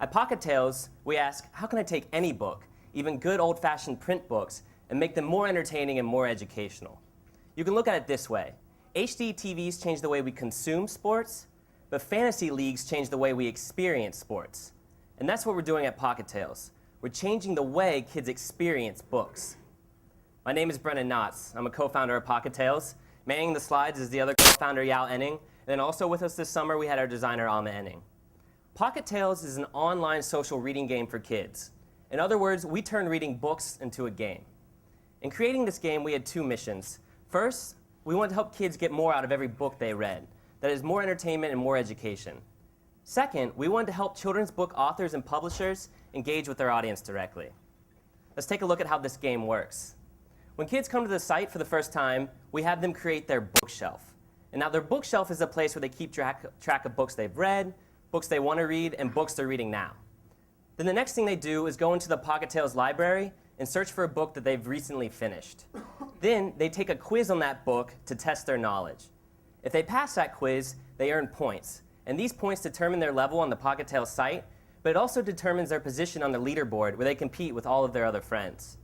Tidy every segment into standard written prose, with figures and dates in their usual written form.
At Pocket Tales, we ask, how can I take any book, even good old-fashioned print books, and make them more entertaining and more educational? You can look at it this way. HD TVs change the way we consume sports, but fantasy leagues change the way we experience sports. And that's what we're doing at Pocket Tales. We're changing the way kids experience books. My name is Brennan Knotts. I'm a co-founder of Pocket Tales. Manning the slides is the other co-founder, Yao Enning. And then also with us this summer, we had our designer, Alma Enning. Pocket Tales is an online social reading game for kids. In other words, we turn reading books into a game. In creating this game, we had two missions. First, we wanted to help kids get more out of every book they read. That is, more entertainment and more education. Second, we wanted to help children's book authors and publishers engage with their audience directly. Let's take a look at how this game works. When kids come to the site for the first time, we have them create their bookshelf. And now their bookshelf is a place where they keep track of books they've read, books they want to read, and books they're reading now. Then the next thing they do is go into the Pocket Tales library and search for a book that they've recently finished. Then they take a quiz on that book to test their knowledge. If they pass that quiz, they earn points. And these points determine their level on the Pocket Tales site, but it also determines their position on the leaderboard where they compete with all of their other friends.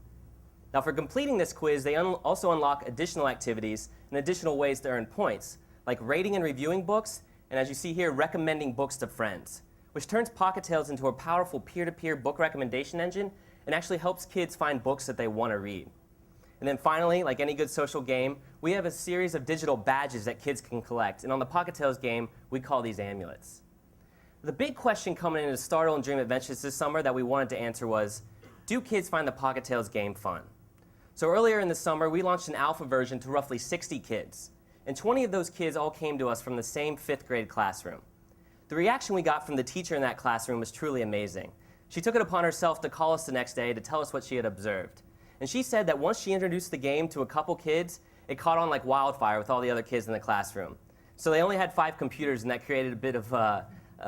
Now for completing this quiz, they also unlock additional activities and additional ways to earn points, like rating and reviewing books, and as you see here, recommending books to friends, which turns Pocket Tales into a powerful peer-to-peer book recommendation engine and actually helps kids find books that they want to read. And then finally, like any good social game, we have a series of digital badges that kids can collect, and on the Pocket Tales game, we call these amulets. The big question coming into Startle and Dream Adventures this summer that we wanted to answer was, do kids find the Pocket Tales game fun? So earlier in the summer, we launched an alpha version to roughly 60 kids. And 20 of those kids all came to us from the same 5th grade classroom. The reaction we got from the teacher in that classroom was truly amazing. She took it upon herself to call us the next day to tell us what she had observed. And she said that once she introduced the game to a couple kids, it caught on like wildfire with all the other kids in the classroom. So they only had 5 computers, and that created a bit of a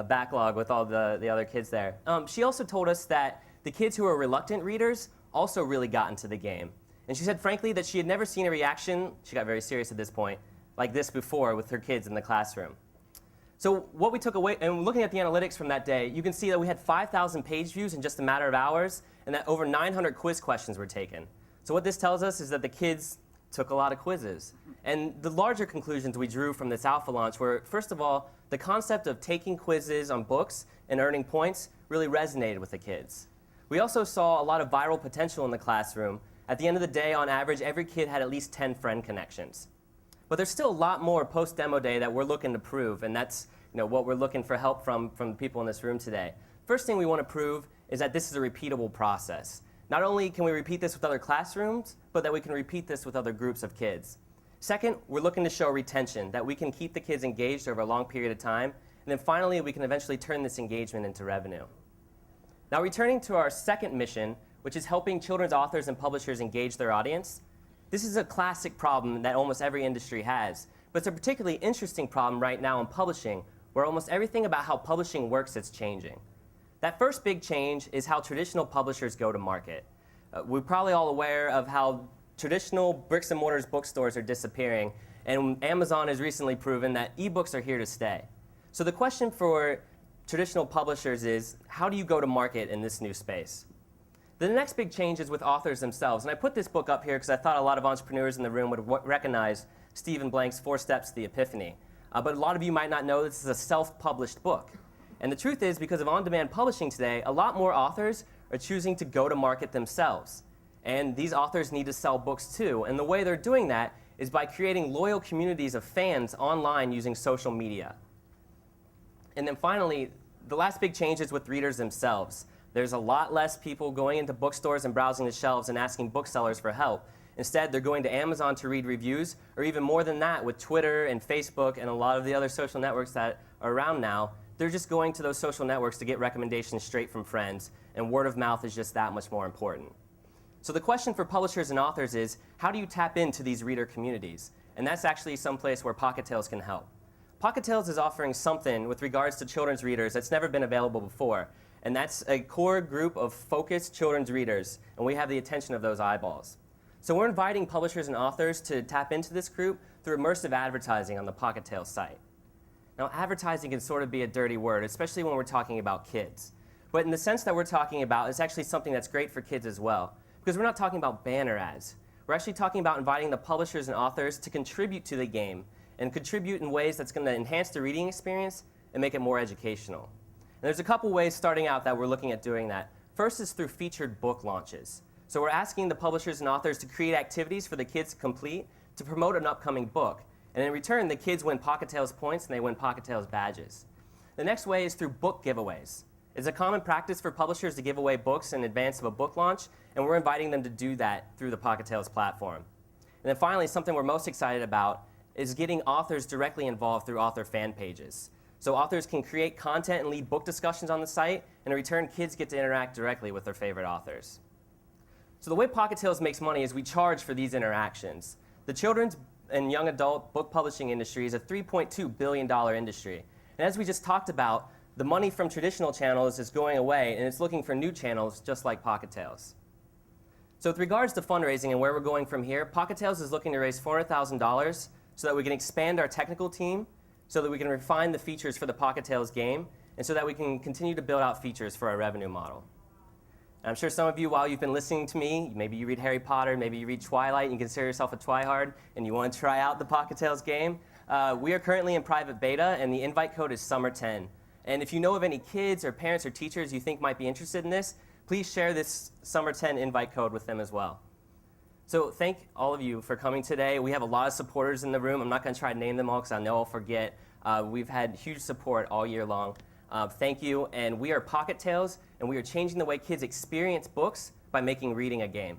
backlog with all the other kids there. She also told us that the kids who were reluctant readers also really got into the game. And she said, frankly, that she had never seen a reaction, she got very serious at this point, like this before with her kids in the classroom. So what we took away, and looking at the analytics from that day, you can see that we had 5,000 page views in just a matter of hours, and that over 900 quiz questions were taken. So what this tells us is that the kids took a lot of quizzes. And the larger conclusions we drew from this alpha launch were, first of all, the concept of taking quizzes on books and earning points really resonated with the kids. We also saw a lot of viral potential in the classroom. At the end of the day, on average, every kid had at least 10 friend connections. But there's still a lot more post-demo day that we're looking to prove, and that's what we're looking for help from the people in this room today. First thing we want to prove is that this is a repeatable process. Not only can we repeat this with other classrooms, but that we can repeat this with other groups of kids. Second, we're looking to show retention, that we can keep the kids engaged over a long period of time. And then finally, we can eventually turn this engagement into revenue. Now returning to our second mission, which is helping children's authors and publishers engage their audience. This is a classic problem that almost every industry has, but it's a particularly interesting problem right now in publishing, where almost everything about how publishing works is changing. That first big change is how traditional publishers go to market. We're probably all aware of how traditional bricks and mortar bookstores are disappearing, and Amazon has recently proven that ebooks are here to stay. So the question for traditional publishers is, how do you go to market in this new space? The next big change is with authors themselves. And I put this book up here because I thought a lot of entrepreneurs in the room would recognize Stephen Blank's 4 Steps to the Epiphany. But a lot of you might not know this is a self-published book. And the truth is, because of on-demand publishing today, a lot more authors are choosing to go to market themselves. And these authors need to sell books too. And the way they're doing that is by creating loyal communities of fans online using social media. And then finally, the last big change is with readers themselves. There's a lot less people going into bookstores and browsing the shelves and asking booksellers for help. Instead, they're going to Amazon to read reviews, or even more than that with Twitter and Facebook and a lot of the other social networks that are around now. They're just going to those social networks to get recommendations straight from friends, and word of mouth is just that much more important. So the question for publishers and authors is, how do you tap into these reader communities? And that's actually someplace where Pocket Tales can help. Pocket Tales is offering something with regards to children's readers that's never been available before. And that's a core group of focused children's readers, and we have the attention of those eyeballs. So we're inviting publishers and authors to tap into this group through immersive advertising on the Pocket Tales site. Now, advertising can sort of be a dirty word, especially when we're talking about kids. But in the sense that we're talking about, it's actually something that's great for kids as well. Because we're not talking about banner ads. We're actually talking about inviting the publishers and authors to contribute to the game and contribute in ways that's going to enhance the reading experience and make it more educational. And there's a couple ways starting out that we're looking at doing that. First is through featured book launches. So we're asking the publishers and authors to create activities for the kids to complete to promote an upcoming book. And in return, the kids win Pocket Tales points and they win Pocket Tales badges. The next way is through book giveaways. It's a common practice for publishers to give away books in advance of a book launch, and we're inviting them to do that through the Pocket Tales platform. And then finally, something we're most excited about is getting authors directly involved through author fan pages. So authors can create content and lead book discussions on the site, and in return, kids get to interact directly with their favorite authors. So the way Pocket Tales makes money is we charge for these interactions. The children's and young adult book publishing industry is a $3.2 billion industry. And as we just talked about, the money from traditional channels is going away, and it's looking for new channels just like Pocket Tales. So with regards to fundraising and where we're going from here, Pocket Tales is looking to raise $400,000 so that we can expand our technical team, so that we can refine the features for the Pocket Tales game, and so that we can continue to build out features for our revenue model. And I'm sure some of you, while you've been listening to me, maybe you read Harry Potter, maybe you read Twilight, and you consider yourself a Twihard, and you want to try out the Pocket Tales game. We are currently in private beta, and the invite code is SUMMER10. And if you know of any kids or parents or teachers you think might be interested in this, please share this SUMMER10 invite code with them as well. So thank all of you for coming today. We have a lot of supporters in the room. I'm not going to try to name them all because I know I'll forget. We've had huge support all year long. Thank you. And we are Pocket Tales, and we are changing the way kids experience books by making reading a game.